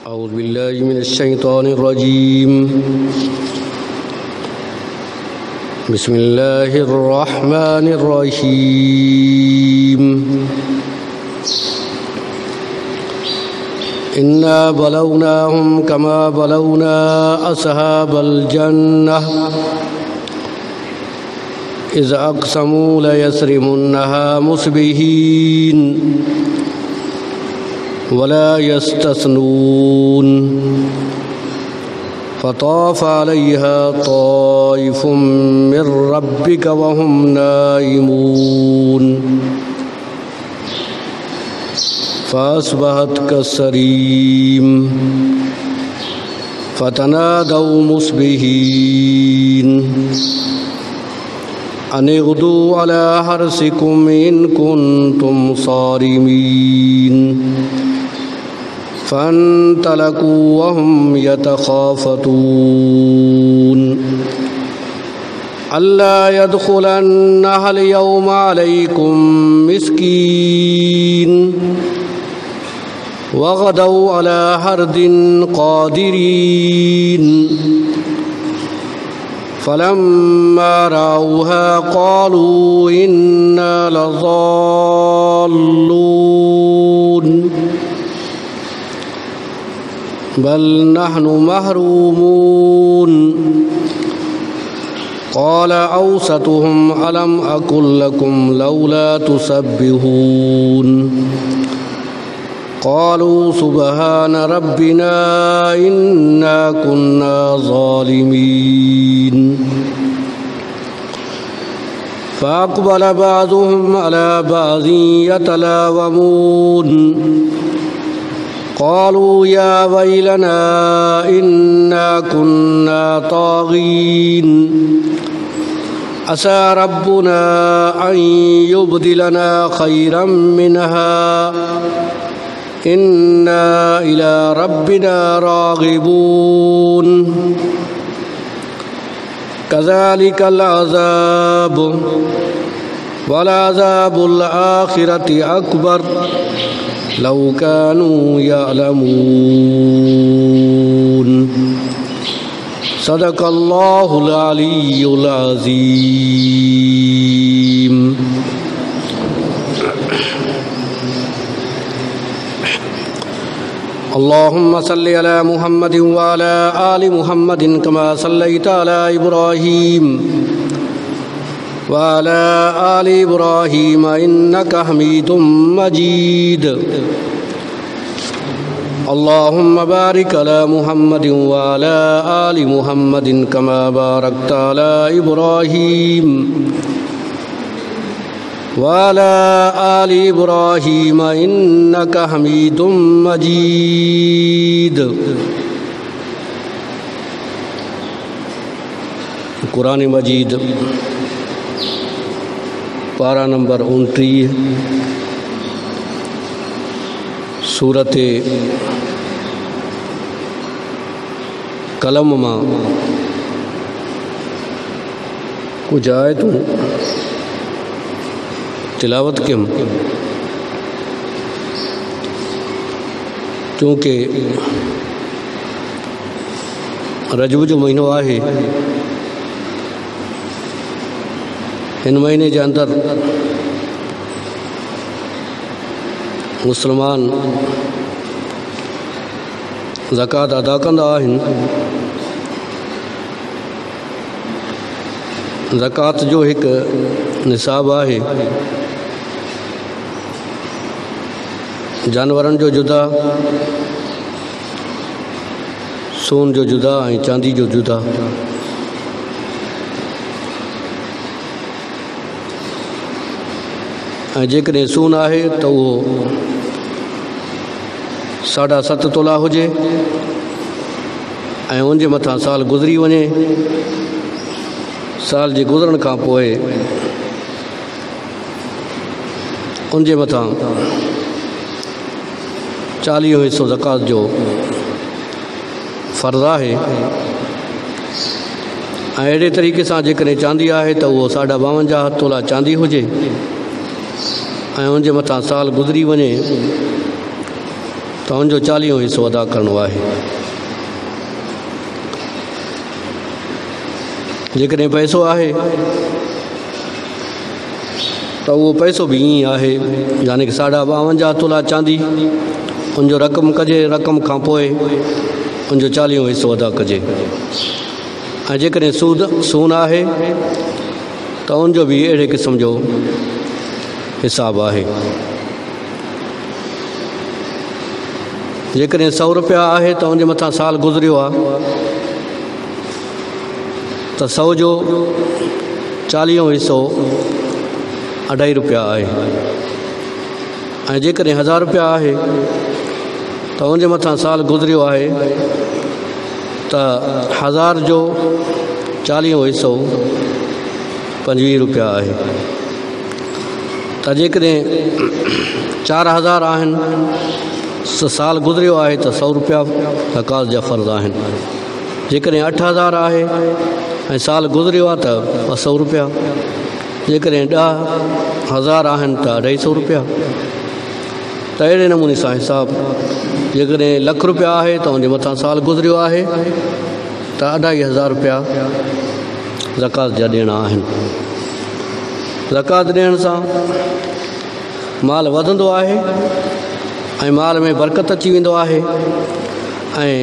औज़ु बिल्लाहि मिनश्शैतानिर्रजीम। बिस्मिल्लाहिर्रहमानिर्रहीम। इन्ना बलवनाहुम कमा बलवना अस्हाबल जन्नह इज़ अक़समू लयस्रिमुन्नहा मुस्बिहीन वला यस्तस्नून फ़ताफ़ अलैहा ताइफ़ुम मिर रब्बिका वहुम नाइमून फ़अस्बहत कस्सरीम फ़तनादौ मुस्बिहीन अनिग़दू अला हर्सिकुम इन कुन्तुम सारिमीन फ़न्तलकू वहुम यतख़ाफ़तून अल्ला यदख़ुलन्नहल यौमा अलैकुम मिस्कीन वग़दौ अला हर्दिन क़ादिरीन फ़लम्मा रअऊहा क़ालू इन्ना लज़ाल्लून बल नहनु महरूमून क़ाल औसतुहुम अलम अक़ुल लकुम लौला तुसब्बिहून क़ालू सुब्हान रब्बिना इन्ना कुन्ना ज़ालिमीन फ़अक़बल बअज़ुहुम अला बअज़िन यतलावमून क़ालू या वैलना इन्ना कुन्ना ताग़ीन असा रब्बुना अन युब्दिलना खैरम मिनहा इन्ना इला रब्बिना राग़िबून कज़ालिकल अज़ाब वलअज़ाबुल आखिरति अकबर लौ कानू यअलमून सदक़ल्लाहुल अलियुल अज़ीम। अल्लाहुम्मा सल्लि अला मुहम्मदिन व अला आलि मुहम्मदिन कमा सल्लैता अला इब्राहीम व अला आलि इब्राहीम इन्नका हमीदुम मजीद। अल्लाहुम्मा बारिक अला मुहम्मदिन व अला आलि मुहम्मदिन कमा बारकता अला इब्राहीम व अला आलि इब्राहीम इन्नका हमीदुम मजीद। कुरान मजीद पारा नंबर 29 सूरत कलम मां कुछ आयतूं तिलावत कयम चूँकि रजब जो महीनो आहे। इन महीने के अंदर मुसलमान ज़कात अदा कंदा आहिनि। ज़कात जो एक निसाब आहे। जानवरनि जो जुदा, सोन जो जुदा ऐं चांदी जो जुदा। ऐं जेकॾहिं सोन आहे त उहो 7.5 तोला हुजे ऐं उन जे मथां साल गुज़री वञे। साल जे गुज़रण खां पोइ उन जे मथां 40 हिस्सो ज़कात जो फ़र्ज़ आहे। ऐं अहिड़े तरीक़े सां जेकॾहिं चांदी आहे त उहो 52.5 तोला चांदी हुजे ऐं उनजे मथां साल गुज़री वञे त हुनजो 40 हिसो अदा करिणो आहे। जेकॾहिं पैसो आहे त उहो पैसो बि ईअं आहे, यानी कि 52 तोला चांदी, उनजो रक़म कजे, रक़म खां पोइ उनजो 40 हिसो अदा कजे। ऐं जेकॾहिं सोन आहे त उनजो बि अहिड़े क़िस्म जो हिसाबु आहे। जेकॾहिं 100 रुपया आहे त उनजे मथां साल गुज़रियो आहे त 100 जो 40 हिसो 2.5 रुपया आहे। ऐं जेकॾहिं 1000 रुपया आहे त उनजे मथां साल गुज़रियो आहे त 1000 जो 40 हिसो 25 रुपया आहे। त जेकॾहिं 4000 आहिनि साल गुज़रियो आहे त 100 रुपया ज़कात जा फ़र्ज़ आहिनि। जेकॾहिं 8000 आहे ऐं साल गुज़रियो आहे त 200 रुपया। जेकॾहिं 10,000 आहिनि त 250 रुपया। त अहिड़े नमूने सां हिसाबु। जेकॾहिं 1,00,000 रुपया आहे त उनजे मथां साल गुज़रियो आहे त 2,500 रुपया ज़कात जा ॾियणा आहिनि। ज़कात ॾियण सां माल वधंदो आहे ऐं माल में बरकत अची वेंदो आहे ऐं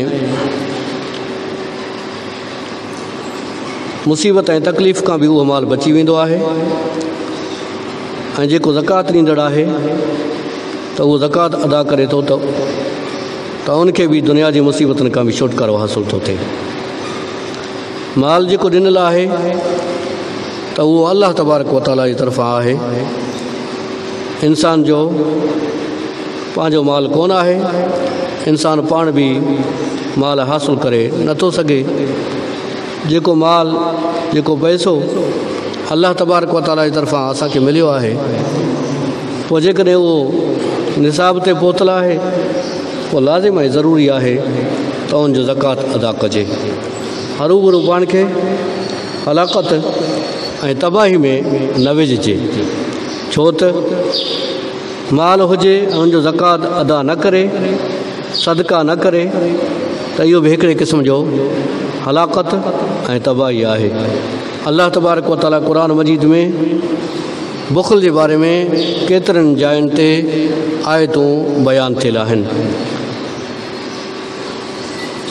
मुसीबत ऐं तकलीफ़ खां बि उहो माल बची वेंदो आहे। ऐं जेको ज़कात ॾींदड़ आहे त उहो ज़कात अदा करे थो त उनखे बि दुनिया जी मुसीबतुनि खां बि छुटकारो हासिलु थो थिए। माल जेको ॾिनल आहे त उहो अल्लाह तबारक व तआला जी तरफ़ां आहे। इंसान जो पंहिंजो माल कोन आहे। इंसान पाण बि माल हासिलु करे नथो सघे। जेको माल, जेको पैसो अल्लाह तबारक व तआला जी तरफ़ां असांखे मिलियो आहे, पोइ जेकॾहिं उहो निसाब ते पहुतल आहे पोइ लाज़िम ऐं ज़रूरी आहे त उनजो ज़कात अदा कजे। हरूभरू पाण खे हलाकत ऐं तबाही में न विझिजे। छो त माल हुजे ऐं उनजो ज़कात अदा न करे, सदका न करे त इहो बि हिकिड़े क़िस्म जो हलाकत ऐं तबाही आहे। अल्लाह तबारक व तआला क़ुरान मजीद में बुख़ल जे बारे में केतिरनि जायुनि ते आयतूं बयानु थियल आहिनि।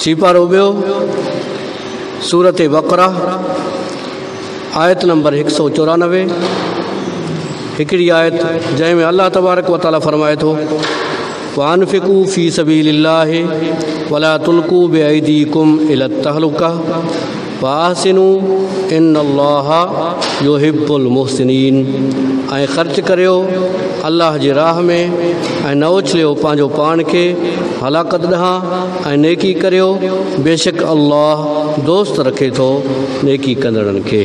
सीपारो ॿियो सूरत बक़रा आयत नंबर 194, हिकिड़ी आयत जंहिंमें अल्लाह तबारक व तआला फरमाए थो वानफ़िक़ू फ़ी सबीलिल्लाहि वला तुल्क़ू बिअयदीकुम इला तहलुका वाहसिनू इन्नल्लाहा युहिब्बुल मुहसिनीन। ऐं ख़र्च करियो अल्लाह जी राह में ऐं न उछलियो पंहिंजो पाण खे हलाकत ॾांहुं ऐं नेकी करियो, बेशक अल्लाह दोस्त रखे थो नेकी कंदड़नि खे।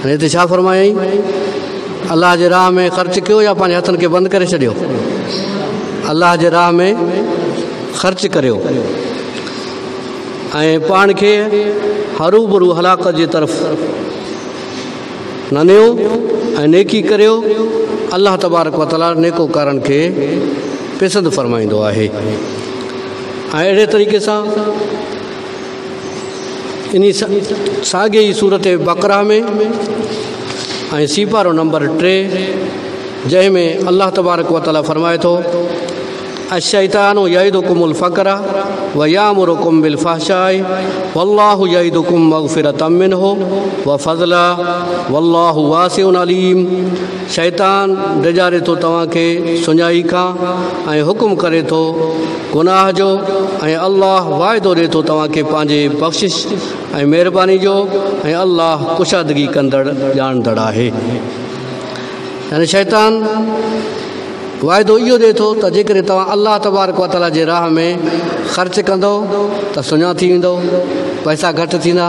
हिते छा फरमायई? अल्लाह जे राह में ख़र्च कयो या पंहिंजे हथनि खे बंदि करे छॾियो? अल्लाह जे राह में ख़र्च करियो ऐं पाण खे हरूभरू हलाकत जी तरफ़ न नियो ऐं नेकी करियो। अल्लाह तबारक व तआला नेकोकारनि खे पसंदि फरमाईंदो आहे। ऐं अहिड़े तरीक़े सां इन साॻे ई सूरत बक़रा में ऐं सीपारो नंबर 3 जंहिंमें अल्लाह तबारक व तआला फरमाए थो अश्शैतानु यइदुकुमुल फ़क़्र व यामुरुकुम बिल फ़हशाइ वल्लाहु यइदुकुम मग़फ़िरतम मिन्हु व फ़ज़ला वल्लाहु वासिउन अलीम। शैतान डिॼारे थो तव्हांखे सुञाई खां ऐं हुकुम करे थो गुनाह जो, ऐं अल्लाह वाइदो ॾिए थो तव्हांखे पंहिंजे बख़्शिश ऐं महिरबानी जो, ऐं अल्लाह कुशादगी कंदड़ ॼाणंदड़ आहे। यानी शैतान वाइदो इहो ॾिए थो त जेकॾहिं तव्हां अल्लाह तबारक व तआला जे राह में ख़र्च कंदो त सुञा थी वेंदो, पैसा घटि थींदा,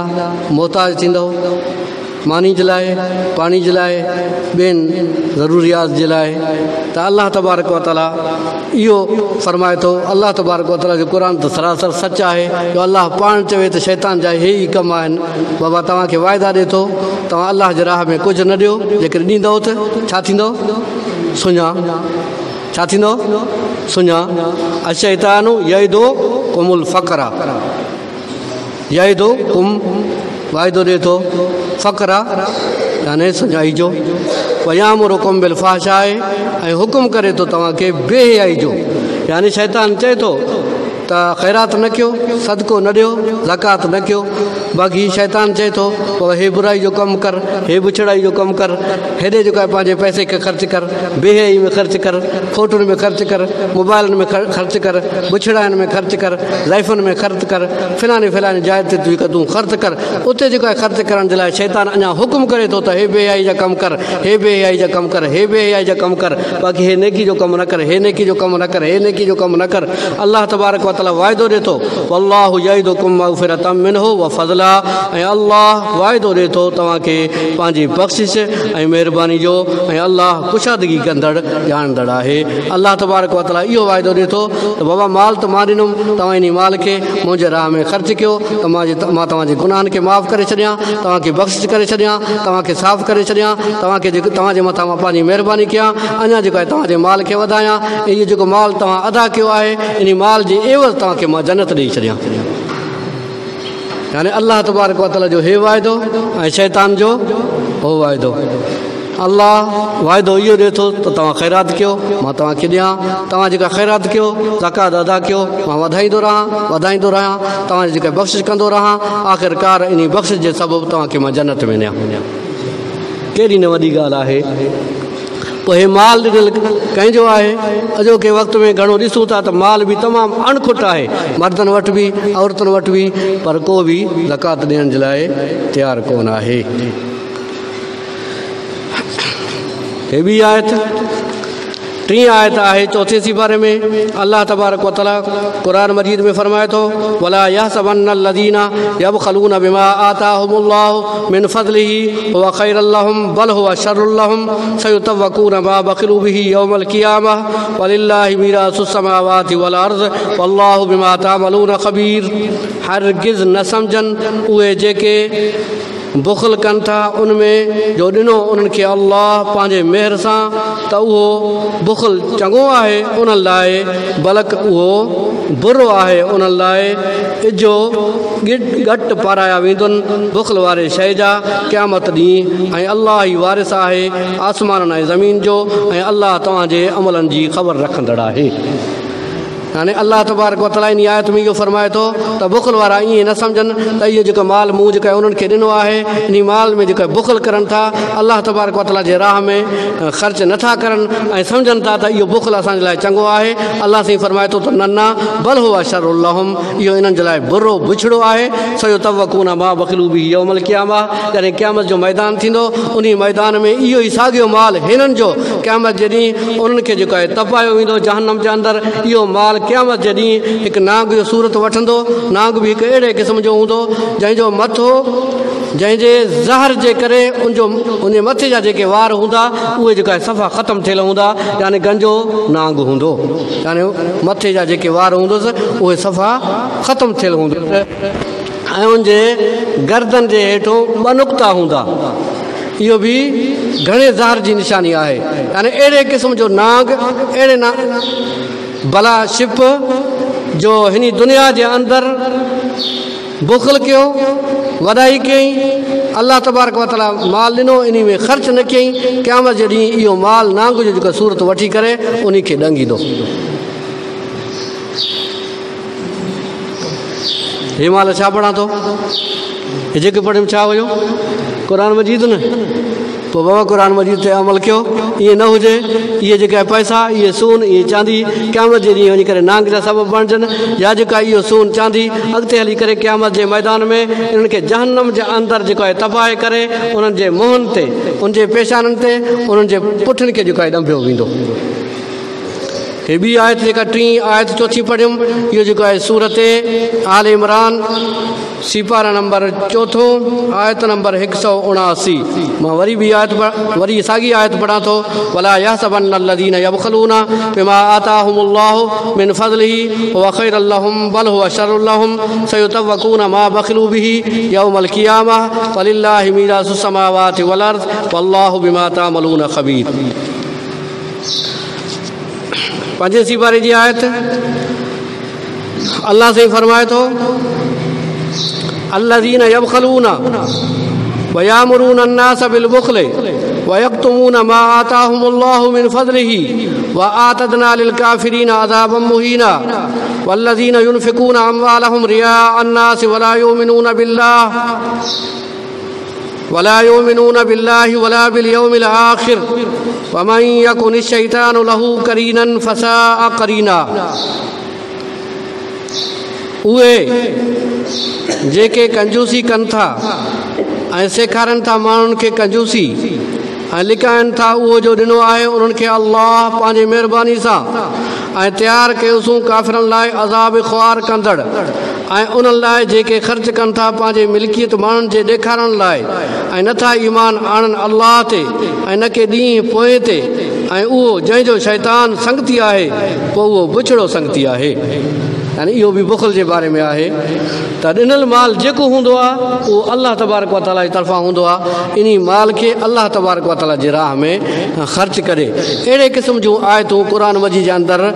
मोहताज थींदो, मानी जे लाइ, पाणी जे लाइ, ॿियनि ज़रूरियात जे लाइ। त अल्लाह तबारक व तआला इहो फरमाए थो। अल्लाह तबारक व तआला जो क़ुरान त सरासर सच आहे। जो अल्लाह पाण चवे त शैतान जा इहे ई कम आहिनि। बाबा तव्हांखे वाइदा ॾिए थो, तव्हां अल्लाह जे राह में कुझु न ॾियो, जेकॾहिं ॾींदव त छा थींदो? सुञा छा थींदो सुञा अशैतानु यइदो कुमुल फ़क़रा यइदो कुम वाइदो ॾिए थो फ़क़रा यानी सुञाई जो वयामुरुकुम बिल फ़हशाए ऐं हुकुम करे थो तव्हांखे बेहयाई जो यानी शैतान चए थो त ख़ैरात न कयो सदको न ॾियो ज़कात न कयो बाक़ी शैतान चए थो पोइ हे बुराई जो कमु कर हे बुछड़ाई जो कमु कर हेॾे जेको आहे पंहिंजे पैसे खे ख़र्चु कर बेहयाई में ख़र्चु कर फोटुनि में ख़र्चु कर मोबाइलनि में ख़र्चु कर बुछड़ाइनि में ख़र्चु कर ज़ाइफ़ुनि में ख़र्चु कर फिलानी फिलानी जाइ ते तूं ख़र्चु कर उते जेको आहे ख़र्चु करण जे लाइ शैतान अञा हुकुम करे थो त हे बेहयाई जा कमु कर हे बेहयाई जा कमु कर हे बेहयाई जा कमु कर बाक़ी हे नेकी जो कमु न कर हे नेकी जो कमु न कर हे नेकी जो कमु न कर अल्लाह तबारक व तआला वाइदो ॾिए थो वल्लाहु यइदुकुम मग़फ़िरतम मिन्हु व फ़ज़ला ऐं अल्लाह वाइदो ॾिए थो तव्हांखे पंहिंजी बख़्शिश ऐं महिरबानी जो ऐं अल्लाह कुशादगी कंदड़ ॼाणंदड़ आहे अल्लाह तबारक व तआला इहो वाइदो ॾिए थो त बाबा माल त मां ॾिनुमि तव्हां इन माल खे मुंहिंजे राह में ख़र्चु कयो त मां तव्हांजे गुनाहनि खे माफ़ु करे छॾियां तव्हांखे बख़्शिश करे छॾियां तव्हांखे साफ़ु करे छॾियां तव्हांखे जेको तव्हांजे मथां मां पंहिंजी महिरबानी कयां अञा जेको आहे तव्हांजे माल खे वधायां ऐं इहो जेको माल तव्हां अदा कयो आहे इन माल जी एवज़ तव्हांखे मां जन्नत ॾेई छॾियां यानी अल्लाह तबारक व तआला जो हे वाइदो ऐं शैतान जो हो वाइदो अल्लाह वाइदो इहो ॾिए थो त तव्हां ख़ैरात कयो मां तव्हांखे ॾियां तव्हां जेका ख़ैरात कयो ज़कात अदा कयो मां वधाईंदो रहां तव्हांजी जेका बख़्शिश कंदो रहां आख़िरकार इन बख़्शिश जे सबबु तव्हांखे मां जन्नत में ॾियां कहिड़ी न वॾी ॻाल्हि आहे पोइ हे माल ॾिनल कंहिंजो आहे अॼोके वक़्त में घणो ॾिसूं था त माल बि तमामु अणखुट आहे मर्दनि वटि बि औरतुनि वटि बि पर को बि ज़कात ॾियण जे लाइ तयारु कोन आहे हे ॿी आयत टी आयत आहे चौथे सिपारे में अल्लाह तबारक व तआला क़ुरान मजीद में फरमाए थो वला यहसबन्नल लज़ीना यबख़लूना बिमा आताहुमुल्लाहु मिन फ़ज़लिही हुव ख़ैरुल लहुम बल हुव शर्रुल लहुम सयुतवक़ूना मा बख़िलू बिही यौमल क़ियामह वलिल्लाहि मीरासुस समावाति वल अर्ज़ वल्लाहु बिमा तामलूना ख़बीर हरगिज़ न सम्झनि उहे जेके बुख़ल कनि था उनमें जो ॾिनो उन्हनि खे अल्लाह पंहिंजे मेहर सां त उहो बुख़ल चङो आहे उन्हनि लाइ बल्कि उहो बुरो आहे उन्हनि लाइ इजो घटि पाराया वेंदुनि बुख़ल वारे शइ जा क़यामत ॾींहुं ऐं अल्लाह ई वारिस आहे आसमाननि ऐं ज़मीन जो ऐं अल्लाह तव्हांजे अमलनि जी ख़बर रखंदड़ आहे यानी अल्लाह तबारक व तआला इन आयत में इहो फरमाए थो त बुख़ल वारा ईअं न सम्झनि त इहो जेको माल मूं जेको आहे उन्हनि खे ॾिनो आहे इन माल में जेको बुख़ल करनि था अल्लाह तबारक व तआला जे राह में ख़र्च नथा करनि ऐं सम्झनि था त इहो बुख़ल असांजे लाइ चङो आहे अल्लाह साईं फरमाए थो त न बल हुव शर्रुल लहुम इहो इन्हनि जे लाइ बुरो बुछड़ो आहे सयुतवक़ूना मा बख़िलू बिही यौमल क़ियामह यानी क़यामत जो मैदान थींदो उन मैदान में इहो ई साॻियो माल हिननि जो क़यामत जे ॾींहुं उन्हनि खे जेको आहे तपायो वेंदो जहन्नम जे अंदरि इहो माल क़यामत जे ॾींहुं हिकु नांग जो सूरत वठंदो नांग बि हिकु अहिड़े क़िस्म जो हूंदो जंहिंजो मथो जंहिंजे ज़हर जे करे उन मथे जा जेके वार हूंदा उहे जेका सफ़ा ख़तमु थियल हूंदा यानी गंजो नांग हूंदो यानी मथे जा जेके वार हूंदुसि उहे सफ़ा ख़तमु थियल हूंदो ऐं उनजे गर्दन जे हेठो ॿ नुक़्ता हूंदा इहो बि घणे ज़हर जी निशानी आहे यानी अहिड़े क़िस्म जो नांग अहिड़े भला शिप जो हिन दुनिया जे अंदरि बुख़ल कयो वॾाई कयईं अल्लाह तबारक व तआला माल ॾिनो इन में ख़र्च न कयईं क़यामत जे ॾींहुं इहो माल नांग जो जेको सूरत वठी करे उन खे ॾंगींदो हे माल छा पढ़ां थो हे जेके पढ़ियुमि छा हुयो क़ुरान मजीद न पोइ बाबा क़ुरान मजीद ते अमल कयो ईअं न हुजे इहे जेका पैसा इहे सोन इहे चांदी क़यामत जे ॾींहुं वञी करे नांग जा सबबु बणजनि या जेका इहो सोन चांदी अॻिते हली करे क़यामत जे मैदान में इन्हनि खे जहन्नम जे अंदरि जेको आहे तपाए करे उन्हनि जे मुंहंनि ते उनजे पेशाननि ते उन्हनि जे पुठियुनि खे जेको आहे ॾंभियो वेंदो हे ॿी आयत जेका टी आयत चौथी पढ़ियुमि इहो जेको आहे सूरत आल इमरान सिपारा नंबर चौथो आयत नंबर 179 मां वरी ॿी आयत वरी साॻी आयत पढ़ां थो वला यहसबन्नल लज़ीना यबख़लूना बिमा आताहुमुल्लाहु मिन फ़ज़लिही हुव ख़ैरुल लहुम बल हुव शर्रुल लहुम सयुतवक़ूना मा बख़िलू बिही यौमल क़ियामह वलिल्लाहि मीरासुस समावाति वल अर्ज़ वल्लाहु बिमा तामलूना ख़बीर पंजे सिपारे जी आयत अल्लाह से फरमाए तो अल्लज़ीना यबखलूना व यामुरूना अन्नास बिल बुख्ल व यक्तुमूना मा आताहुमुल्लाहु मिन फज़लिही व आतदना लिल काफिरीना अज़ाबन मुहीना वल्लज़ीना युनफ़िकूना अम्वालहुम रियाअ अन्नास वला युमिनूना बिल्लाहि वला बिल यौमिल आखिर वमन यकुनिश शैतानु लहू करीनन फसाअ करीना। उहे जेके कंजूसी कनि था ऐं सेखारनि था माण्हुनि खे कंजूसी ऐं लिकाइनि था उहो जो ॾिनो आहे उन्हनि खे अल्लाह पंहिंजी महिरबानी सां ऐं तयारु कयोसीं काफ़िरनि लाइ अज़ाब ख़्वार कंदड़ ऐं उन्हनि लाइ जेके ख़र्च कनि था पंहिंजे मिल्कियत माण्हुनि जे ॾेखारण लाइ ऐं नथा ईमान आणनि अल्लाह ते ऐं न के ॾींहुं पोइ ते ऐं उहो जंहिंजो शैतान संगती आहे पोइ उहो बुछड़ो संगती आहे। यानी इहो बि बुख़ल जे बारे में आहे त ॾिनल माल जेको हूंदो आहे उहो अल्लाह तबारक व तआला जी तरफ़ां हूंदो आहे। इन माल खे अल्लाह तबारक व तआला जे राह में ख़र्च करे। अहिड़े क़िस्म जूं आयतूं क़ुर मजीद जे अंदरि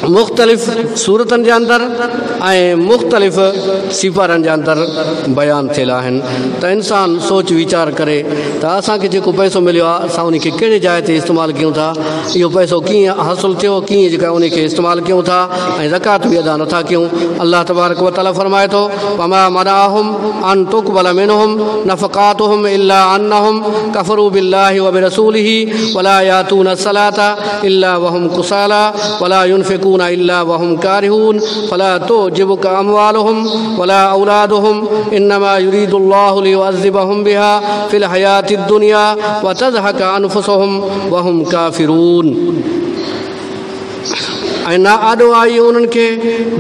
मुख़्तलिफ़ सूरतनि जे अंदरि ऐं मुख़्तलिफ़ सिपारनि जे अंदरि बयानु थियल आहिनि त इंसानु सोच वीचार करे त असांखे जेको पैसो मिलियो आहे असां उन खे कहिड़े जाइ ते इस्तेमालु कयूं था, इहो पैसो कीअं हासिलु थियो, कीअं जेका उन खे इस्तेमालु कयूं था ऐं ज़कात बि अदा नथा कयूं। अल्लाह तबारक व तआला फरमाए थो वमा मनाहुम अन तुक़बल मिनहुम नफ़क़ातुहुम इल्ला अन्नहुम कफ़रू बिल्लाहि व बिरसूलिहि वला यातूना सलाता इल्ला वहुम कुसाला वला युनफ़िकूना इल्ला वहुम कारिहून फला तुअजिबुका अमवालुहुम वला औलादुहुम इन्नमा युरीदुल्लाहु लियुअज़्ज़िबहुम बिहा फिल हयातिद दुनिया व तज़हक़ अनफुसुहुम वहुम काफ़िरून। ऐं न आॾो आई उन्हनि खे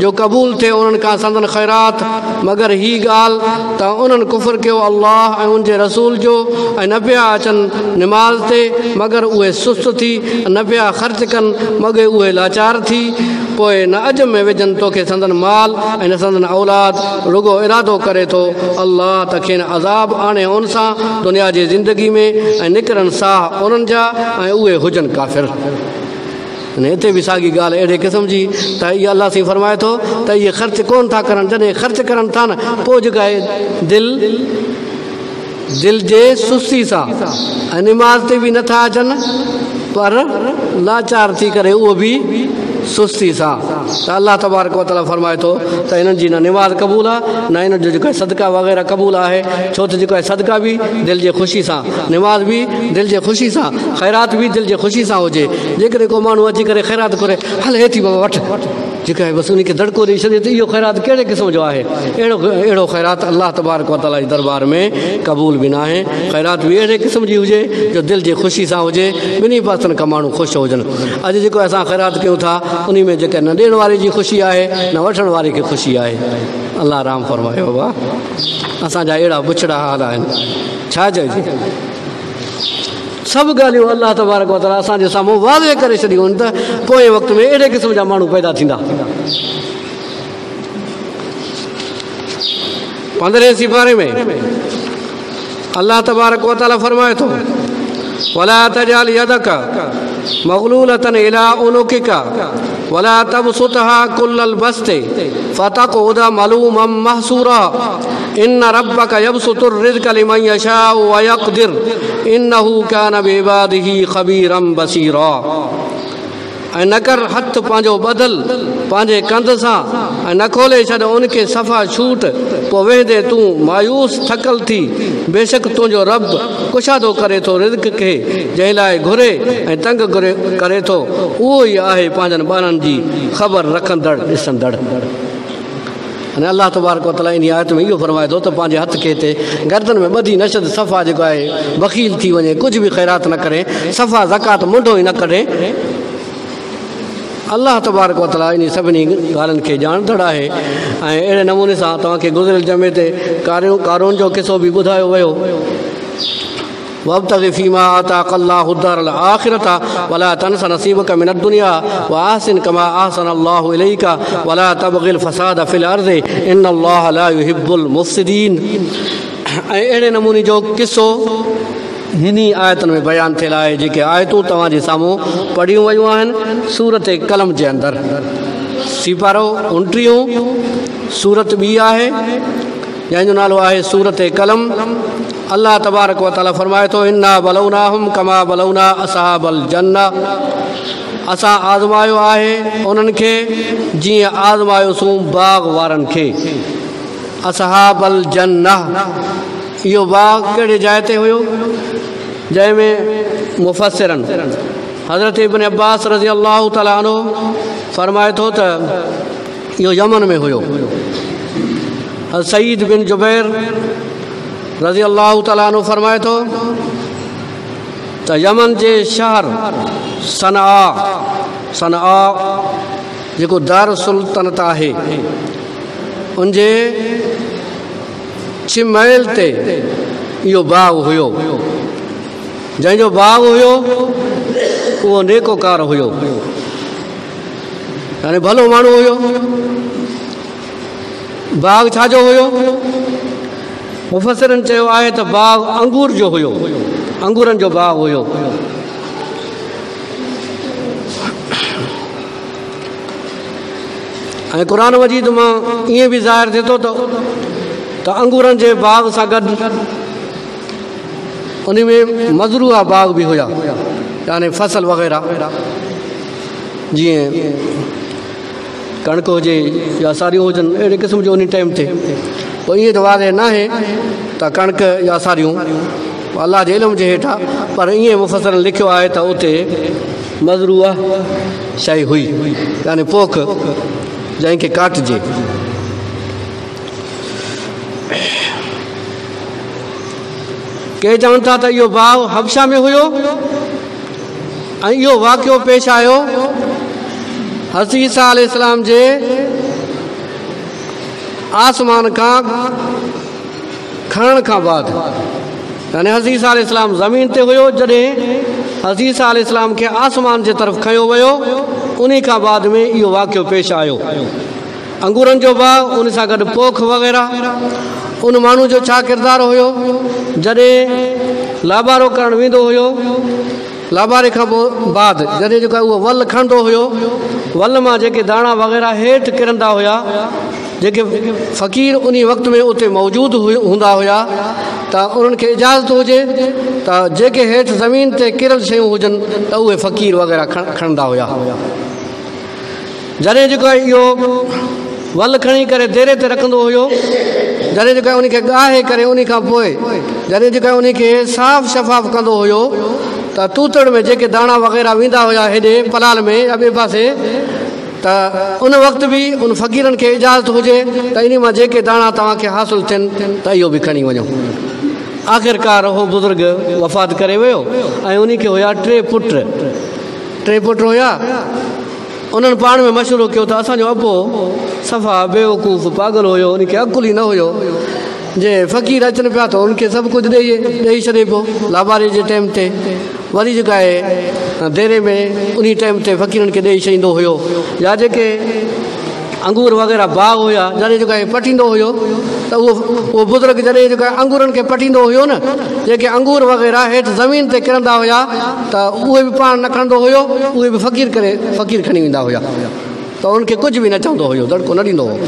जो क़बूल थिए उन्हनि खां संदन ख़ैरात मगर ही ॻाल्हि त उन्हनि कुफ़र कयो अल्लाह ऐं उनजे रसूल जो ऐं न पिया अचनि निमाज़ ते मगर उहे सुस्त थी, न पिया ख़र्च कनि मगर उहे लाचार थी। पोइ न अॼु में विझनि तोखे संदन माल ऐं न संदन औलाद, रुगो इरादो करे थो अल्लाह त खेनि अज़ाब आणे उन सां दुनिया जी ज़िंदगी में ऐं निकिरनि साह उन्हनि जा ऐं उहे हुजनि काफ़िर। हिते बि साॻी ॻाल्हि अहिड़े क़िस्म जी त इहा अल्लाह साईं फरमाए थो त इहे ख़र्च कोन था करनि। जॾहिं ख़र्च करनि था न पोइ जेका आहे दिलि जे सुस्ती सां ऐं निमाज़ ते बि नथा अचनि पर लाचार थी करे उहो बि सुस्ती सां। त अल्लाह तबारक व तआला फरमाए थो त हिननि जी न निमाज़ क़बूल आहे न हिननि जो जेको आहे सदका वग़ैरह क़बूल आहे। छो त जेको आहे सदका बि दिलि जे ख़ुशी सां, निमाज़ बि दिलि जे ख़ुशी सां, ख़ैरात बि दिलि जे ख़ुशी सां हुजे। जेकॾहिं को माण्हू अची करे ख़ैरात करे हल हेठी बाबा वठि जेका आहे बसि उन खे दड़को ॾेई छॾे त इहो ख़ैरात कहिड़े क़िस्म जो आहे? अहिड़ो ख़ैरात अल्लाह तबारक व तआला जे दरबार में क़बूल बि न आहे। ख़ैरात बि अहिड़े क़िस्म जी हुजे जो दिलि जे ख़ुशी सां हुजे, ॿिन्ही पासनि खां माण्हू ख़ुशि हुजनि। अॼु जेको असां ख़ैरात कयूं था उन में जेका न ॾियण वारे जी ख़ुशी आहे न वठण वारे खे ख़ुशी आहे। अल्लाह राम फरमायो बाबा असांजा अहिड़ा बुछड़ा हाल आहिनि छा चइजे। सभु ॻाल्हियूं अल्लाह तबारक व तआला असांजे साम्हूं वाज़े करे छॾियूं आहिनि त पोइ वक़्त में अहिड़े क़िस्म जा माण्हू पैदा थींदा। 15 सिपारे में अल्लाह तबारक व तआला फरमाए थो वला तजअल यदका मग़लूलतन इला उनुकिका वला तबसुतहा कुल्लल बस्ते फतक़उद मलूमम महसूरा इन्न रब्बका यबसुतुर रिज़्क़ लिमन यशाउ व यक़दिर इन्नहु कान बिइबादिही ख़बीरम बसीरा। ऐं न कर हथ पंहिंजो बदल पंहिंजे कंध सां ऐं न खोले छॾ उनखे सफ़ा छूट पोइ वेंदे तूं मायूस थकल थी। बेशक तुंहिंजो रब कुशादो करे थो रिज़्क़ खे जंहिं लाइ घुरे ऐं तंग करे थो उहो ई आहे पंहिंजनि ॿारनि जी ख़बर रखंदड़ ॾिसंदड़। अने अल्लाह तबारक व तआला इन आयत में इहो फरमाए थो त पंहिंजे हथ खे हिते गर्दन में ॿधी न छॾ, सफ़ा जेको आहे बख़ील थी वञे, कुझु बि ख़ैरात न करे, सफ़ा ज़कात मुंडो ई न कढे। अल्लाह तबारक व तआला इन सभिनी ॻाल्हियुनि खे ॼाणंदड़ आहे। ऐं अहिड़े नमूने सां तव्हांखे गुज़िरियल जमे ते कारून जो किसो बि ॿुधायो वियो वब्तग़ि फ़ीमा आताका अल्लाहु दारल आख़िरता वला तंस नसीबका मिनद दुनिया व अहसिन कमा अहसन अल्लाहु इलैका वला तबग़िल फ़साद फ़िल अर्ज़ि इन्नल्लाह ला युहिब्बुल मुफ़्सिदीन। ऐं अहिड़े नमूने जो किसो हिनी आयतुनि में बयानु थियल आहे जेके आयतूं तव्हांजे साम्हूं पढ़ियूं वयूं आहिनि सूरत कलम जे अंदरि सिपारो 29 सूरत ॿी आहे जंहिंजो नालो आहे सूरत कलम। अल्लाह तबारक व तआला फरमाए थो इन्ना बलौनाहुम कमा बलौना असहाबल जन्नह, असां आज़मायो आहे उन्हनि खे जीअं आज़मायोसूं बाग़ वारनि खे। असहाबल जन्नह, इहो बाग़ कहिड़े जाइ ते हुयो जंहिंमें मुफ़स्सिरनि हज़रत इब्न अब्बास रज़ी अल्लाह तआला अन्हु फरमाए थो त इहो यमन में हुयो। सईद बिन जुबैर रज़ी अल्लाह तआला अन्हु फरमाए थो त यमन जे शहर सनआ जेको दार सुल्तनत आहे उनजे 6 मील ते इहो बाग़ हुयो। जंहिंजो बाग़ हुयो उहो नेकोकार हुयो, यानी भलो माण्हू हुयो। बाग़ छाजो हुयो? मुफ़स्सिरनि चयो आहे त बाग़ अंगूर जो हुयो, अंगूरनि जो बाग़ हुयो। ऐं क़ुर मजीद मां ईअं बि ज़ाहिर थिए थो त अंगूरनि जे बाग़ सां गॾु उन में मज़रूआ बाग़ बि हुया, यानी फसल वग़ैरह जीअं कणिक हुजे या सारियूं हुजनि अहिड़े क़िस्म जो उन टाइम ते। पोइ ईअं त वाज़े न आहे त कणिक या सारियूं अलाह जे इल्म जे हेठां, पर ईअं मुफ़स्सिरनि लिखियो आहे त उते मज़रूआ शइ हुई, यानी पोख जंहिंखे काटिजे। के चवनि था त इहो बाग़ हबशा में हुयो ऐं इहो वाक़ियो पेश आयो हज़रत ईसा अलैहिस्सलाम जे आसमान खां खणण खां बाद, यानी हज़रत ईसा अलैहिस्सलाम ज़मीन ते हुयो जॾहिं हज़रत ईसा अलैहिस्सलाम खे आसमान जे तरफ़ खयो वियो, उन खां बाद में इहो वाक़ियो पेश आयो। अंगूरनि जो बाग़, उन सां गॾु पोख वग़ैरह। उन माण्हू जो छा किरदारु हुयो? जॾहिं लाबारो करणु वेंदो हुयो, लाबारे खां पोइ बाद जॾहिं जेको उहो वल खणंदो हुयो, वल मां जेके दाणा वग़ैरह हेठि किरंदा हुया, जेके फ़क़ीर उन वक़्त में उते मौजूदु हूंदा हुया, त उन्हनि खे इजाज़त हुजे त जेके हेठि ज़मीन ते किरल शयूं हुजनि त उहे फ़क़ीर वग़ैरह खणंदा हुया। जॾहिं जेको इहो वल खणी करे देरे ते रखंदो हुयो, जॾहिं जेको उन खे ॻाहे करे उन खां पोइ जॾहिं जेको उन खे साफ़ शफ़ाफ़ कंदो हुयो त तूतड़ में जेके दाणा वग़ैरह वेंदा हुया हेॾे पलाल में या ॿिए पासे, त उन वक़्तु बि उन फ़क़ीरनि खे इजाज़त हुजे त इन मां जेके दाणा तव्हांखे हासिलु थियनि त इहो बि खणी वञो। आख़िरकार उहो बुज़ुर्ग वफ़ात करे वियो ऐं उन खे हुया 3 पुट हुया। उन्हनि पाण में मशवरो कयो त असांजो अबो सफ़ा बेवकूफ़ पागल हुयो, उनखे अकुल ई न हुयो। जे फ़क़ीर अचनि पिया त उनखे सभु कुझु ॾेई छॾे पियो लाबारे जे टाइम ते। वरी जेका आहे देरे में उन टाइम ते फ़क़ीरनि खे ॾेई छॾींदो हुयो। या जेके अंगूर वग़ैरह बाग़ हुया, जॾहिं जेको आहे पटींदो हुयो त उहो बुज़ुर्ग जॾहिं जेको आहे अंगूरनि खे पटींदो हुयो न, जेके अंगूर वग़ैरह हेठि ज़मीन ते किरंदा हुया त उहे बि पाण न खणंदो हुयो, उहे बि फ़क़ीर खणी वेंदा हुया। त उनखे कुझु बि न चवंदो हुयो, दड़को न ॾींदो हुयो।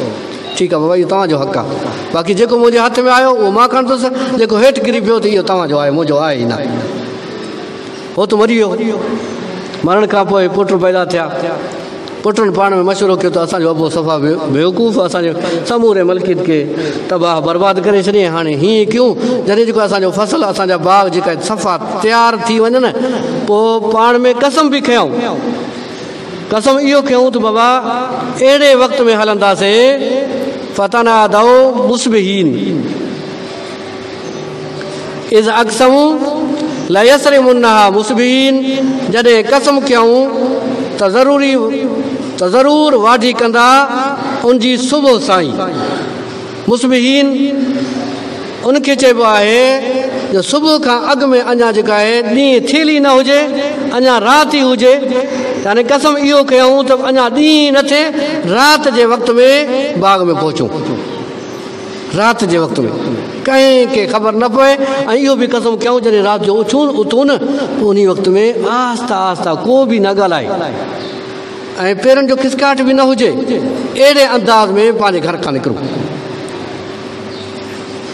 ठीकु आहे बाबा, इहो तव्हांजो हक़ु आहे, बाक़ी जेको मुंहिंजे हथ में आयो उहो मां खणंदुसि, जेको हेठि किरी पियो त इहो तव्हांजो आहे, मुंहिंजो आहे ई न। हो त मरी वियो। मरण खां पोइ पुट पैदा थिया। पुटनि पाण में मशवरो कयो त असांजो अबो सफ़ा बेवकूफ़, असांजे समूरे मल्कियत खे तबाह बर्बादु करे छॾियईं। हाणे हीअं कयूं, जॾहिं जेको असांजो फसल असांजा बाग़ जेका सफ़ा तयारु थी वञनि न, पोइ पाण में कसम बि खयूं, कसम इहो खयूं त बाबा अहिड़े वक़्त में हलंदासीं फतनादौ मुस्बिहीन इज़ अक़समू ला यसरिमुन्नहा मुस्बिहीन, जॾहिं कसम कयूं त ज़रूरु वाढी कंदा उनजी सुबुह साईं। मुस्बिहीन उनखे चइबो आहे जो सुबुह खां अॻु में अञा जेका आहे ॾींहुं थियल ई न हुजे, अञा राति ई हुजे। यानी कसम इहो कयूं त अञा ॾींहुं न थिए, राति जे वक़्त में बाग़ में पहुचूं। राति जे वक़्त में कंहिंखे ख़बर न पए। ऐं इहो बि कसम कयूं जॾहिं राति जो उथूं न पोइ उन वक़्त में आहिस्ता आहिस्ता को बि न ॻाल्हाए ऐं पेरनि जो खिसकाट बि न हुजे, अहिड़े अंदाज़ में पंहिंजे घर खां निकिरूं।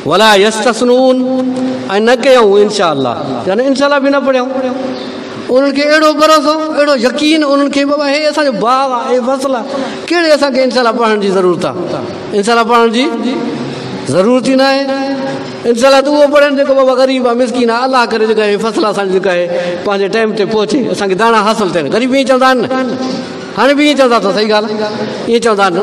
वला यस्तस्नून ऐं न कयूं इनशा अल्लाह, यानी इनशा अल्लाह बि न पढ़ियूं। उन्हनि खे अहिड़ो भरोसो, अहिड़ो यकीन उन्हनि खे बाबा हे असांजो बाग आहे, हे फ़सुलु आहे, कहिड़े असांखे इनशा अल्लाह पढ़ण जी ज़रूरत आहे। इनशा अल्लाह पढ़ण जी ज़रूरत ई न आहे। इनशा अल्लाह त उहो पढ़नि जेको बाबा ग़रीब आहे, मिसकीन आहे, अलाह करे जेका आहे फ़सुलु असांजी जेका आहे पंहिंजे टाइम ते पहुचे, असांखे दाणा हासिलु थियनि। ग़रीब ईअं चवंदा आहिनि न, हाणे बि ईअं चवंदा अथव, सही ॻाल्हि आहे। ईअं चवंदा आहिनि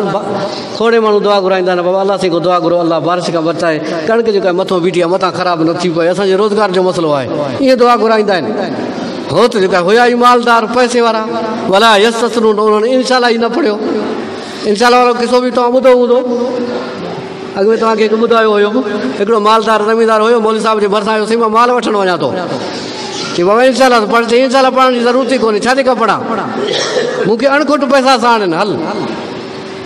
खोड़े माण्हू दुआ घुराईंदा आहिनि, बाबा अलाह सां को दुआ घुरो, अलाह बारिश खां बचाए, कणिक जेका आहे मथां बीठी आहे मथां ख़राबु न थी पए, असांजे रोज़गार जो मसइलो आहे, ईअं दुआ घुराईंदा आहिनि। हो त जेका हुया ई मालदार पैसे वारा, भला यस्तस्नून, उन्होंने इनशा अल्लाह ई न पढ़ियो। इनशा अल्लाह वारो किसो बि तव्हां ॿुधो हूंदो। अॻु में तव्हांखे हिकु ॿुधायो हुयो, हिकिड़ो मालदार ज़मीनदार हुयो, मौलवी साहिब जे भरिसां आयो, मां माल वठणु वञा थो, कि बाबा इनशा अल्लाह पढ़, इनशा अल्लाह पढ़ण जी ज़रूरत ई कोन्हे, छा जेका पढ़ां, मूंखे अणखुट पैसा सां आणनि, हल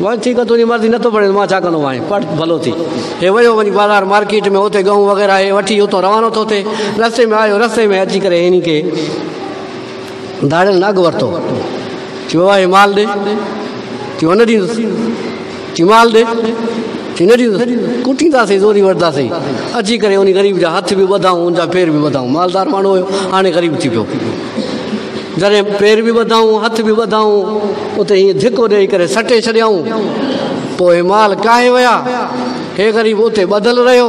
वञ, ठीकु आहे तुंहिंजी मर्ज़ी, नथो पढ़े मां छा कंदो आहियां, पढ़ भलो थी। हे वियो वञी बाज़ार मार्केट में, हुते गहूं वग़ैरह हे वठी उतां रवानो थो थिए, रस्ते में आयो, रस्ते में अची करे हिन खे दाड़ियल न अघु वरितो, चई बाबा हे माल ॾे, चई न ॾींदुसि, चई माल ॾे, चई न ॾींदुसि, कुटींदासीं ज़ोरी वठंदासीं, अची करे उन ग़रीब जा हथ बि वधाऊं, उनजा पेर बि वधाऊं। मालदार माण्हू हुयो, हाणे ग़रीब थी पियो, जॾहिं पेर बि वधाऊं हथ बि वधाऊं, उते हीअं धिको ॾेई करे सटे छॾियऊं, पोइ हे माल काहे विया, हे ग़रीब उते ॿधल रहियो।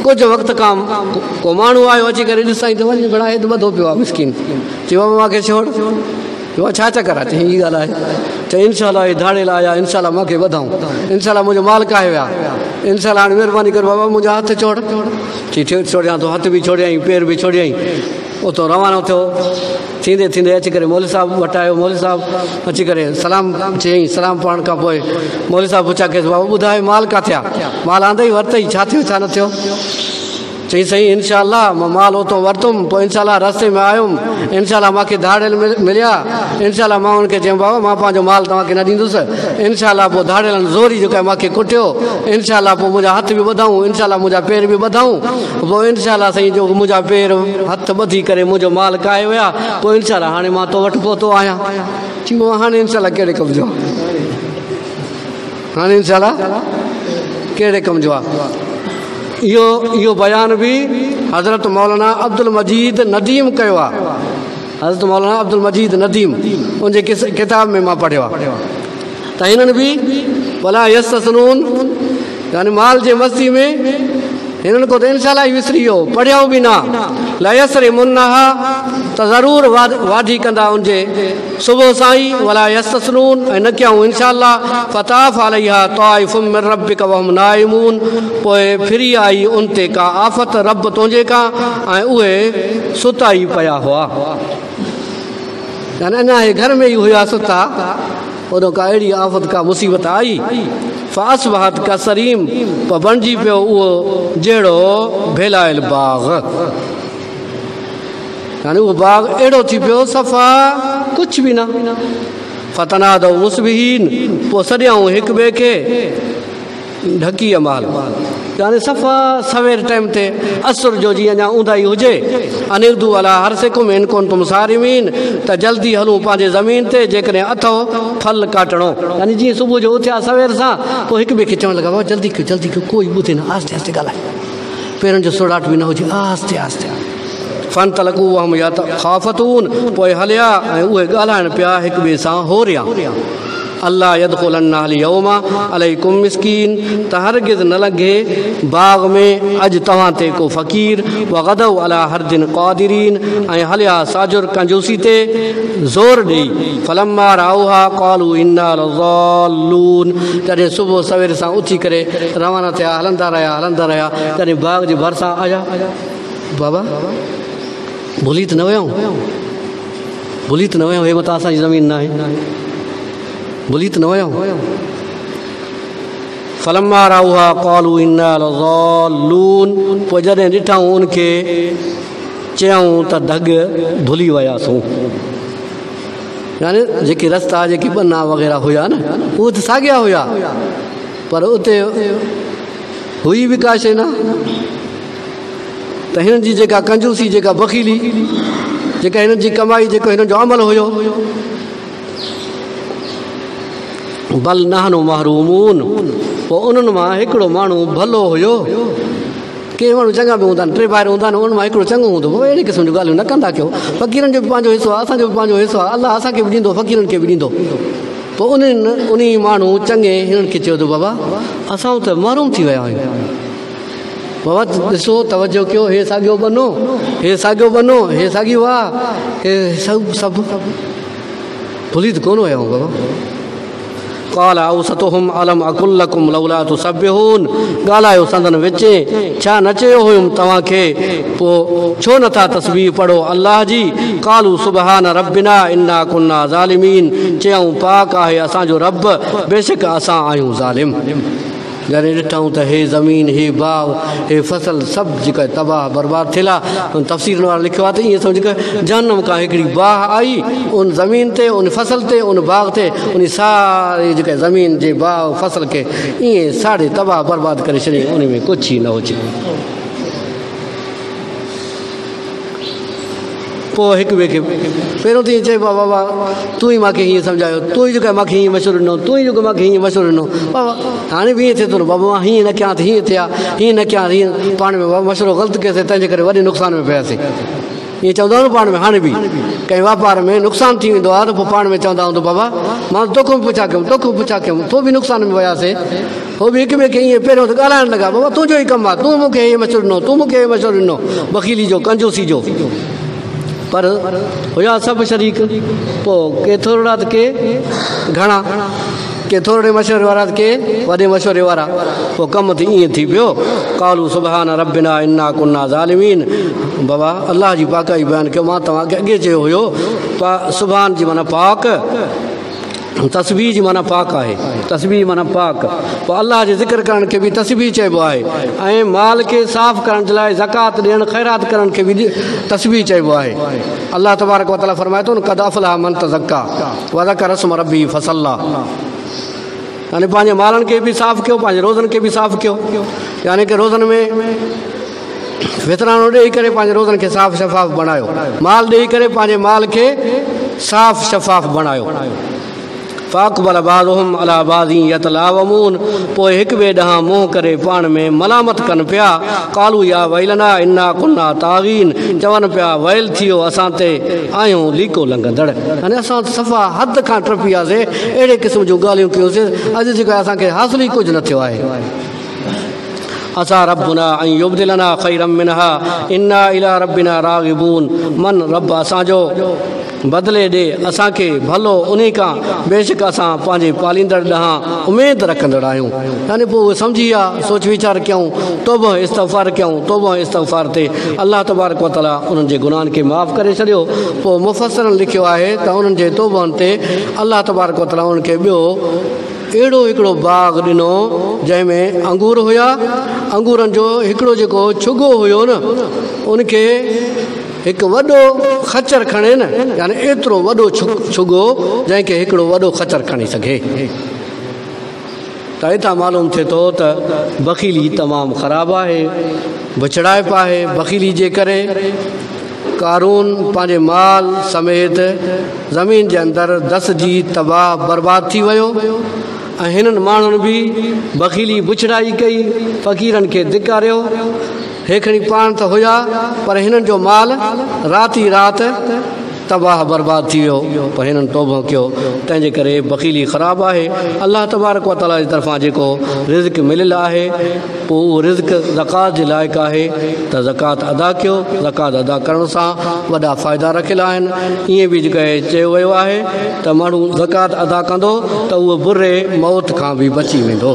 कुझु वक़्त खां को माण्हू आयो, अची करे ॾिसाई त वञी भेणा हे त ॿधो पियो आहे मिसकिन, चई बाबा मूंखे छोड़, छा चकर आहे, चई हीअ ॻाल्हि आहे, चई इनशा अल्लाह हे धाड़ेल आया, इनशा अल्लाह मूंखे वधाऊं, इनशा अल्लाह मुंहिंजो माल काहे विया, इनशा अल्लाह हाणे महिरबानी कर बाबा मुंहिंजा हथ छोड़, चई छोड़ियां थो, हथ बि छोड़ियईं, पेर बि छोड़ियईं, उतां रवानो थियो। थींदे थींदे अची करे मौलवी साहिब वटि आयो, मौलवी साहिब अची करे सलाम चयईं, सलाम पढ़ण खां पोइ मौलवी साहिब पुछा कयसि, बाबा ॿुधाए माल किथे आहे, माल आंदई वरितई, छा थियो छा न थियो, चई सही इनशा अल्लाह मां माल उतां वरितुमि, पोइ इनशा अल्लाह रस्ते में आयुमि, इनशा अल्लाह मूंखे धाड़ियल मिलिया, इनशा अल्लाह मां हुनखे चयुमि बाबा मां पंहिंजो माल तव्हांखे न ॾींदुसि, इनशा अल्लाह पोइ धाड़ियलनि ज़ोरी जेका मूंखे कुटियो, इनशा अल्लाह पोइ मुंहिंजा हथ बि वधाऊं, इनशा अल्लाह मुंहिंजा पेर बि वधाऊं, पोइ इनशा अल्लाह साईं जो मुंहिंजा पेर हथ ॿधी करे मुंहिंजो माल काए विया, पोइ इनशा अल्लाह हाणे मां तो वटि पहुतो आहियां। चई हाणे इनशा अल्लाह कहिड़े कम जो आहे, हाणे इनशा अल्लाह कहिड़े कम जो आहे। इहो बयान बि हज़रत मौलाना अब्दुल मजीद नदीम कयो आहे, हज़रत मौलाना अब्दुल मजीद नदीम उनजे किताब में मां पढ़ियो आहे। त हिननि बि भला यस्तस्नून, यानी माल जे मस्ती में हिननि को त इनशा अल्लाह विसरी वियो, पढ़ियऊं बि न, लयसरे मुन्नहा त ज़रूरु वाढी कंदा उनजे सुबुह साईं, वला यस्तस्नून ऐं न कयूं इनशा अल्लाह, फताफ अलैहा ताइफुम मिन रब्बिका वहुम नाइमून, पोइ फिरी आई उन ते का आफ़त रब तुंहिंजे खां ऐं उहे सुता ई पिया हुआ, यानी अञा हे घर में ई हुया सुता, उन का अहिड़ी आफ़त का मुसीबत आई, फासबहत का सरीम, पोइ बणिजी पियो उहो जहिड़ो भेलायल बाग़, यानी उहो बाग़ अहिड़ो थी पियो सफ़ा कुझु बि न। फतनादो मुस्बिहीन, पोइ सॼाऊं हिक ॿिए खे ढकी माल, यानी सफ़ा सवेर टाइम ते असुर जो जीअं अञा ऊंदाई हुजे, अनिरदू अला हर सिकुम इन कोन तुम सारिमीन, त जल्दी हलूं पंहिंजे ज़मीन ते जेकॾहिं अथव फल काटणो, यानी जीअं सुबुह जो उथिया सवेर सां, पोइ हिक ॿिए खे चवणु लॻा बाबा जल्दी कयो जल्दी कयो, कोई ॿुधे न, आस्ते आस्ते ॻाल्हाए, पेरनि जो सुड़ाट बि न हुजे, आस्ते आस्ते। फन तलकू वहम या त ख़ाफ़तून, पोइ हलिया ऐं उहे ॻाल्हाइण पिया हिक ॿिए सां हो रिया, अल्लाह यदखुलन्ना यौमा अलैकुम मिस्कीन, त हरगिज़ न लॻे बाग़ में अॼु तव्हां ते को फ़क़ीर, वग़दौ अला हरदिन क़ादिरीन, ऐं हलिया साजुर कंजूसी ते ज़ोर ॾेई, फलम्मा राउहा क़ालू इन्ना लज़ालून, जॾहिं सुबुह सवेर सां उथी करे रवाना थिया, हलंदा रहिया, जॾहिं बाग़ जे भरिसां आया, बाबा भुली त न वियूं, हे मथां असांजी ज़मीन न आहे, भुली त न वियूं। फलम्मा राउहा क़ालू इन्ना लज़ालून, पोइ जॾहिं ॾिठऊं उनखे चयऊं त धग भुली वियासीं, यानी जेके रस्ता जेके बना वग़ैरह हुया न, उहे त साॻिया हुया, पर उते हुई बि का शइ न त हिननि जी जेका कंजूसी जेका बखीली जेका हिननि जी कमाई जेको हिननि जो अमल हुयो बल नहनु महरूमून पोइ उन्हनि मां हिकिड़ो माण्हू भलो हुयो के माण्हू चङा बि हूंदा आहिनि 3 ॿाहिरि हूंदा आहिनि उन मां हिकिड़ो चङो हूंदो पोइ अहिड़ी क़िस्म जूं ॻाल्हियूं न कंदा कयो फ़क़ीरनि जो बि पंहिंजो हिसो आहे असांजो बि पंहिंजो हिसो आहे अलाह असांखे बि ॾींदो फ़क़ीरनि खे बि ॾींदो पोइ उन माण्हू चङे हिननि खे चयो त बाबा असां त महरूम थी विया आहियूं बाबा ॾिसो तवजो कयो हे साॻियो बनो हे साॻियो बनो हे साॻी वाह हे सभु भुली त कोन विया आहियूं बाबा قال اوسطهم علم اقول لكم لولا تسبحون ॻाल्हायो संदन विच छा न चयो हुयुमि तव्हांखे पोइ छो नथा तस्बीह पढ़ो अलाह जी कालू सुबहान रब्बिना इन्ना कुन्ना ज़ालिमीन चयूं पाक आहे असांजो रब बेशक असां आहियूं ज़ालिम जॾहिं ॾिठूं त हे ज़मीन हे बाग हे फसल सभु जेका तबाह बर्बाद थियल आहे तफ़सीर वारा लिखियो आहे त ईअं सम्झ कर जनम खां हिकिड़ी बाह आई उन ज़मीन ते उन फसल ते उन बाग ते उन सारी जेका ज़मीन जे बाग फसल खे ईअं साड़े तबाह बर्बाद करे छॾियईं उन में कुझु ई न हुजे पोइ हिक ॿिए खे पहिरियों त ईअं चइबो आहे बाबा तूं ई मूंखे हीअं सम्झायो तूं ई जेका मूंखे हीअं मशवरो ॾिनो तूं ई जेको मूंखे हीअं मशवरो ॾिनो बाबा हाणे बि ईअं थिए थो न बाबा मां हीअं न कयां त हीअं थिया हीअं न कयां हीअं पाण में बाबा मशवरो ग़लति कयोसीं तंहिंजे करे वॾे नुक़सान में पियासीं ईअं चवंदा आहियूं पाण में हाणे बि कंहिं वापार में नुक़सानु थी वेंदो आहे त पोइ पाण में चवंदा आहियूं त बाबा मां तोखो बि पुछा कयूं तोखो पुछा कयूं पोइ बि नुक़सान में वियासीं उहो बि हिक ॿिए खे ईअं पहिरियों त ॻाल्हाइण लॻा बाबा तुंहिंजो ई कमु आहे तूं मूंखे हीअ मशवरो ॾिनो तूं मूंखे हीअ मशवरो ॾिनो बखीली जो कंजूसी जो पर हुया सभु शरीक पोइ के थोरा त के घणा के थोरे मशवरे वारा त के वॾे मशवरे वारा पोइ कमु त ईअं थी पियो कालू सुबहान रब्बिना इन्ना कुन्ना ज़ालिमीन बाबा अलाह जी पाकाई बयानु कयो मां तव्हांखे अॻे चयो हुयो सुबहान जी माना पाक तस्बीह जी माना पाक आहे तस्बीह माना पाक पोइ अलाह जे ज़िक्र करण खे बि तस्बीह चइबो आहे ऐं माल खे साफ़ करण जे लाइ ज़कात ॾियणु ख़ैरात करण खे बि तस्बीह चइबो आहे अलाह तबारक व तआला फरमाए थो न क़द अफ़लह मन तज़क्का व ज़करा स्म रब्बिही फसल्ला यानी पंहिंजे मालनि खे बि साफ़ कयो पंहिंजे रोज़नि खे बि साफ़ कयो यानी कि रोज़नि में वितराणो ॾेई करे पंहिंजे रोज़नि खे साफ़ शफ़ाफ़ बणायो माल ॾेई करे पंहिंजे माल खे साफ़ शफ़ाफ़ बणायो फ़ाक़बल बाज़ुहुम अला बाज़ी यतलावमून पोइ हिक ॿिए ॾांहुं मुंहुं करे पाण में मलामत कनि पिया कालू या वैलना इन्ना कुन्ना ताग़ीन चवनि पिया वैल थियो असां ते आहियूं लीको लंघंदड़ यानी असां सफ़ा हद खां टपी वियासीं अहिड़े क़िस्म जूं ॻाल्हियूं कयूंसीं अॼु जेको असांखे हासिल ई कुझु न थियो आहे असा रब्बुना ऐं युबदिलना ख़ैरम मिनहा इन्ना इला रब्बिना राग़िबून मन रब असांजो बदिले ॾे असांखे भलो उन खां बेशक असां पंहिंजे पालींदड़ ॾांहुं उमेद रखंदड़ आहियूं यानी पोइ उहे सम्झी विया सोच वीचार कयूं तौबो इस्तग़फ़ार कयूं तौबो इस्तग़फ़ार ते अलाह तबारक व तआला उन्हनि जे गुनाहनि खे माफ़ करे छॾियो पोइ मुफ़स्सिरनि लिखियो आहे त उन्हनि जे तौबनि ते अलाह तबारक व तआला उन्हनि खे ॿियो अहिड़ो हिकिड़ो बाग़ ॾिनो जंहिंमें अंगूर हुया अंगूरनि जो हिकिड़ो जेको छुगो हुयो न उनखे हिकु वॾो खचर खणे न यानी एतिरो वॾो छुगो जंहिंखे हिकिड़ो वॾो खचर खणी सघे त हितां मालूम थिए थो त बखीली तमामु ख़राबु आहे विछड़ाइप आहे बखीली जे करे कारून पंहिंजे माल समेत ज़मीन जे अंदरि दसिजी तबाह बर्बाद थी वियो ऐं हिननि माण्हुनि बि बखीली बुछड़ाई कई फ़क़ीरनि खे धिकारियो हे खणी पाण त हुया पर हिननि जो माल राति राति तबाह बर्बाद थी वियो पर हिननि तौबो कयो तंहिंजे करे बखीली ख़राबु आहे अलाह तबारक व तआला जी तरफ़ां जेको रिज़्क़ मिलियल आहे पोइ उहो रिज़्क़ ज़कात जे लाइक़ु आहे त ज़कात अदा कयो ज़कात अदा करण सां वॾा फ़ाइदा रखियल आहिनि ईअं बि जेका चयो वियो आहे त माण्हू ज़कात अदा कंदो त उहो बुरे मौत खां बि बची वेंदो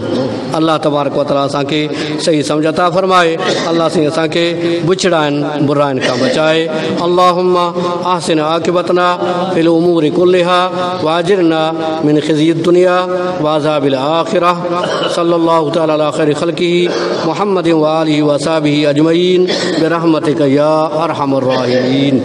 अलाह तबारक व तआला असांखे सही सम्झ अता फ़रमाए अलाह साईं असांखे बुछड़ाइनि बुराइनि खां बचाए अल्लाहुम्मा अहसिन आक़िबतना फिल उमूरि कुल्लिहा वाजिरना मिन ख़िज़्यि दुनिया व अज़ाबिल आख़िरह सल्लल्लाहु तआला अला ख़ैरि ख़ल्क़िही मुहम्मद व आलिहि व असहाबिही अजमईन बिरहमतिक या अरहमर राहिमीन।